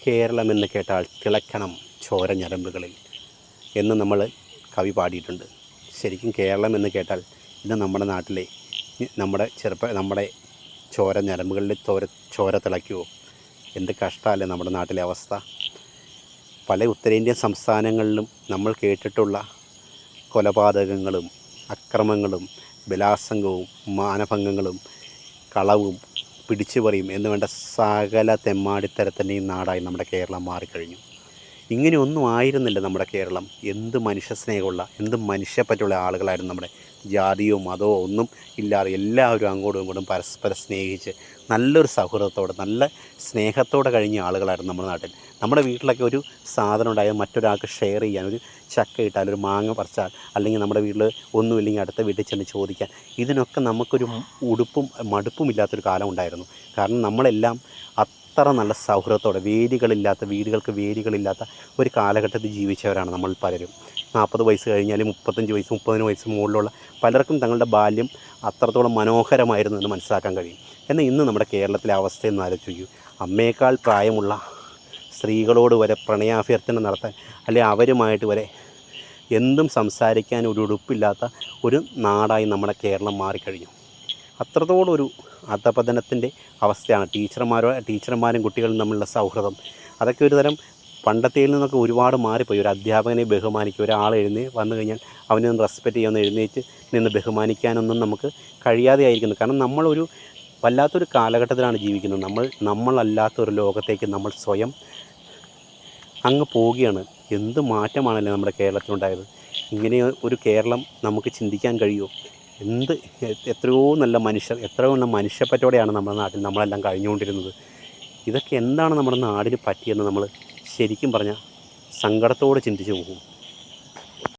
കേരളമെന്ന് കേട്ടാൽ തിളയ്ക്കണം ചോര ഞരമ്പുകളിൽ എന്ന് നമ്മൾ കവി പാടിയിട്ടുണ്ട്. ശരിക്കും കേരളം എന്ന് കേട്ടാൽ ഇന്ന് നമ്മുടെ നാട്ടിലെ നമ്മുടെ ചോര ഞരമ്പുകളിൽ ചോര തിളയ്ക്കുമോ? എന്ത് കഷ്ടമല്ലേ നമ്മുടെ നാട്ടിലെ അവസ്ഥ. പല ഉത്തരേന്ത്യൻ സംസ്ഥാനങ്ങളിലും നമ്മൾ കേട്ടിട്ടുള്ള കൊലപാതകങ്ങളും അക്രമങ്ങളും ബലാത്സംഗവും മാനഭംഗങ്ങളും കളവും പിടിച്ചുപറിയും എന്ന് വേണ്ട സകല തെമ്മാടിത്തരത്തിൻ്റെയും നാടായി നമ്മുടെ കേരളം മാറിക്കഴിഞ്ഞു. ഇങ്ങനെയൊന്നും ആയിരുന്നില്ല നമ്മുടെ കേരളം. എന്ത് മനുഷ്യസ്നേഹമുള്ള എന്ത് മനുഷ്യപ്പറ്റുള്ള ആളുകളായിരുന്നു. നമ്മുടെ ജാതിയോ മതമോ ഒന്നും ഇല്ലാതെ എല്ലാവരും അങ്ങോട്ടും ഇങ്ങോട്ടും പരസ്പരം സ്നേഹിച്ച് നല്ലൊരു സൗഹൃദത്തോടെ നല്ല സ്നേഹത്തോടെ കഴിഞ്ഞ ആളുകളായിരുന്നു നമ്മുടെ നാട്ടിൽ. നമ്മുടെ വീട്ടിലൊക്കെ ഒരു സാധനം ഉണ്ടായാൽ മറ്റൊരാൾക്ക് ഷെയർ ചെയ്യാൻ, ഒരു ചക്ക ഇട്ടാൽ ഒരു മാങ്ങ പറിച്ചാൽ, അല്ലെങ്കിൽ നമ്മുടെ വീട്ടിൽ ഒന്നുമില്ലെങ്കിൽ അടുത്ത വീട്ടിൽ ചെന്ന് ചോദിക്കാൻ, ഇതിനൊക്കെ നമുക്കൊരു മടുപ്പും ഇല്ലാത്തൊരു കാലം ഉണ്ടായിരുന്നു. കാരണം നമ്മളെല്ലാം അത്ര നല്ല സൗഹൃദത്തോടെ വീടുകൾക്ക് വേലികളില്ലാത്ത ഒരു കാലഘട്ടത്തിൽ ജീവിച്ചവരാണ് നമ്മൾ പലരും. 40 വയസ്സ് കഴിഞ്ഞാലും 35 വയസ്സ് 30 വയസ്സ് മുകളിലുള്ള പലർക്കും തങ്ങളുടെ ബാല്യം അത്രത്തോളം മനോഹരമായിരുന്നു എന്ന് മനസ്സിലാക്കാൻ കഴിയും. എന്നാൽ ഇന്ന് നമ്മുടെ കേരളത്തിലെ അവസ്ഥയൊന്ന് ആലോചിക്കൂ. അമ്മയേക്കാൾ പ്രായമുള്ള സ്ത്രീകളോട് വരെ പ്രണയാഭ്യർത്ഥന നടത്താൻ, അല്ലെങ്കിൽ അവരുമായിട്ട് വരെ എന്തും സംസാരിക്കാൻ ഒരു ഉടുപ്പില്ലാത്ത ഒരു നാടായി നമ്മുടെ കേരളം മാറിക്കഴിഞ്ഞു. അത്രത്തോളം ഒരു അധപതനത്തിൻ്റെ അവസ്ഥയാണ്. ടീച്ചർമാരും കുട്ടികളും തമ്മിലുള്ള സൗഹൃദം അതൊക്കെ ഒരു തരം പണ്ടത്തേൽ നിന്നൊക്കെ ഒരുപാട് മാറിപ്പോയി. ഒരു അധ്യാപകനെ ബഹുമാനിക്കുക, ഒരാൾ വന്നു കഴിഞ്ഞാൽ അവനെ ഒന്ന് റെസ്പെക്റ്റ് ചെയ്യാൻ, എഴുന്നേറ്റ് നിന്ന് ബഹുമാനിക്കാനൊന്നും നമുക്ക് കഴിയാതെ ആയിരിക്കുന്നു. കാരണം നമ്മളൊരു വല്ലാത്തൊരു കാലഘട്ടത്തിലാണ് ജീവിക്കുന്നത്. നമ്മളല്ലാത്തൊരു ലോകത്തേക്ക് നമ്മൾ സ്വയം അങ്ങ് പോവുകയാണ്. എന്ത് മാറ്റമാണല്ലേ നമ്മുടെ കേരളത്തിലുണ്ടായത്. ഇങ്ങനെ ഒരു കേരളം നമുക്ക് ചിന്തിക്കാൻ കഴിയുമോ? എത്രയോ നല്ല മനുഷ്യപ്പറ്റോടെയാണ് നമ്മുടെ നാട്ടിൽ നമ്മളെല്ലാം കഴിഞ്ഞുകൊണ്ടിരുന്നത്. ഇതൊക്കെ എന്താണ് നമ്മുടെ നാടിന് പറ്റിയെന്ന് നമ്മൾ ശരിക്കും പറഞ്ഞാൽ സങ്കടത്തോടെ ചിന്തിച്ചു പോകും.